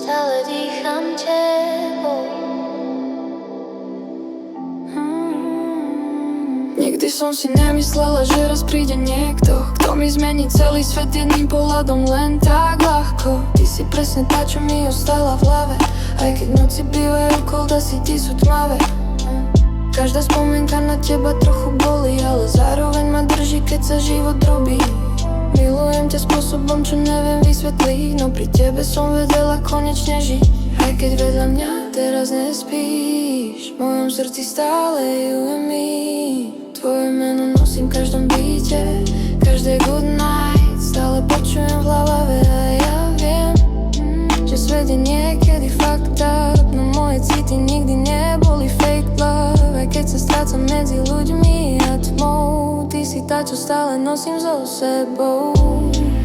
stále dýcham tebou. Nikdy som si nemyslela, že raz príde niekto, kto mi zmení celý svet jedným pohľadom len tak ľahko. Ty si presne tá, čo mi ostala v hlave, aj keď noci bývajú cold a city sú tmavé. Každá spomienka na teba trochu bolí, ale zároveň ma drží, keď sa život robí. Milujem ťa spôsobom, čo neviem vysvetliť, no pri tebe som vedela konečne žiť. Aj keď vedľa mňa teraz nespíš, v mojom srdci stále you and me. Tvoje meno nosím v každom beate, každé good night stále počujem v hlave a ja viem, že svet je niekedy fucked up, no moje city nikdy neboli fake love. Aj keď sa strácam medzi ľuďmi a tmou, ty si tá, čo stále nosím so sebou.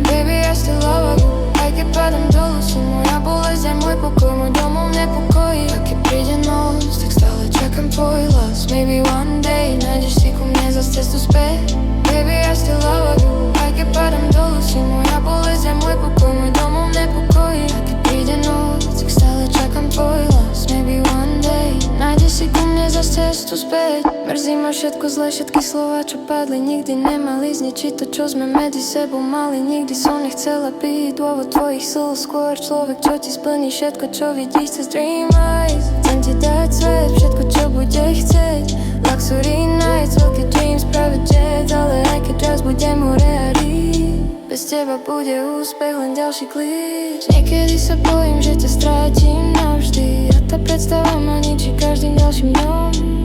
Baby, I still love you, aj keď padám dolu, si moja bolesť a môj pokoj, môj domov nepokojí. A keď príde noc, tak stále čakám tvoj hlas. Maybe one day nájdeš si ku mne zas cestu späť. Baby, I still love you, aj keď padám dolu, si moja bolesť a môj pokoj, môj domov nepokojí. A keď príde noc, tak stále čakám tvoj hlas. Maybe one day nájdeš si ku mne zas cestu späť. Mrzí ma všetko zlé, všetky slova, čo padli, nikdy nemali zničiť to, čo sme medzi sebou mali. Nikdy som nechcela byť dôvod tvojich slov, skôr človek, čo ti splní všetko, čo vidíš cez dream eyes. Chcem ti dať svet, všetko, čo bude chcieť. Luxury nights, veľký dreams, private jets, ale aj keď raz budem hore a rýť, bez teba bude úspech len ďalší klíč. Niekedy sa bojím, že ťa strátim navždy, a tá predstava ma ničí každým ďalším dňom.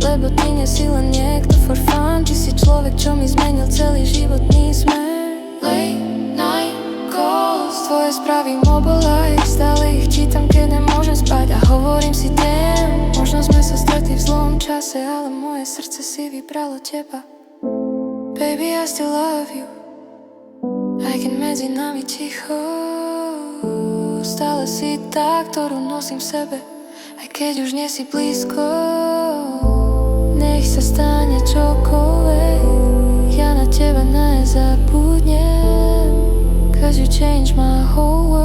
Lebo ty nie si len niekto for fun, ty si človek, čo mi zmenil celý životný smer. Late night calls, tvoje správy mobile life, stále ich čítam, keď nemôžem spať a hovorím si damn. Možno sme sa stretli v zlom čase, ale moje srdce si vybralo teba. Baby, I still love you, aj keď medzi nami ticho. Stále si tá, ktorú nosím v sebe, aj keď už nie si blízko. Nech sa stane čokoľvek, ja na teba nezabudnem, 'cause you changed my whole world.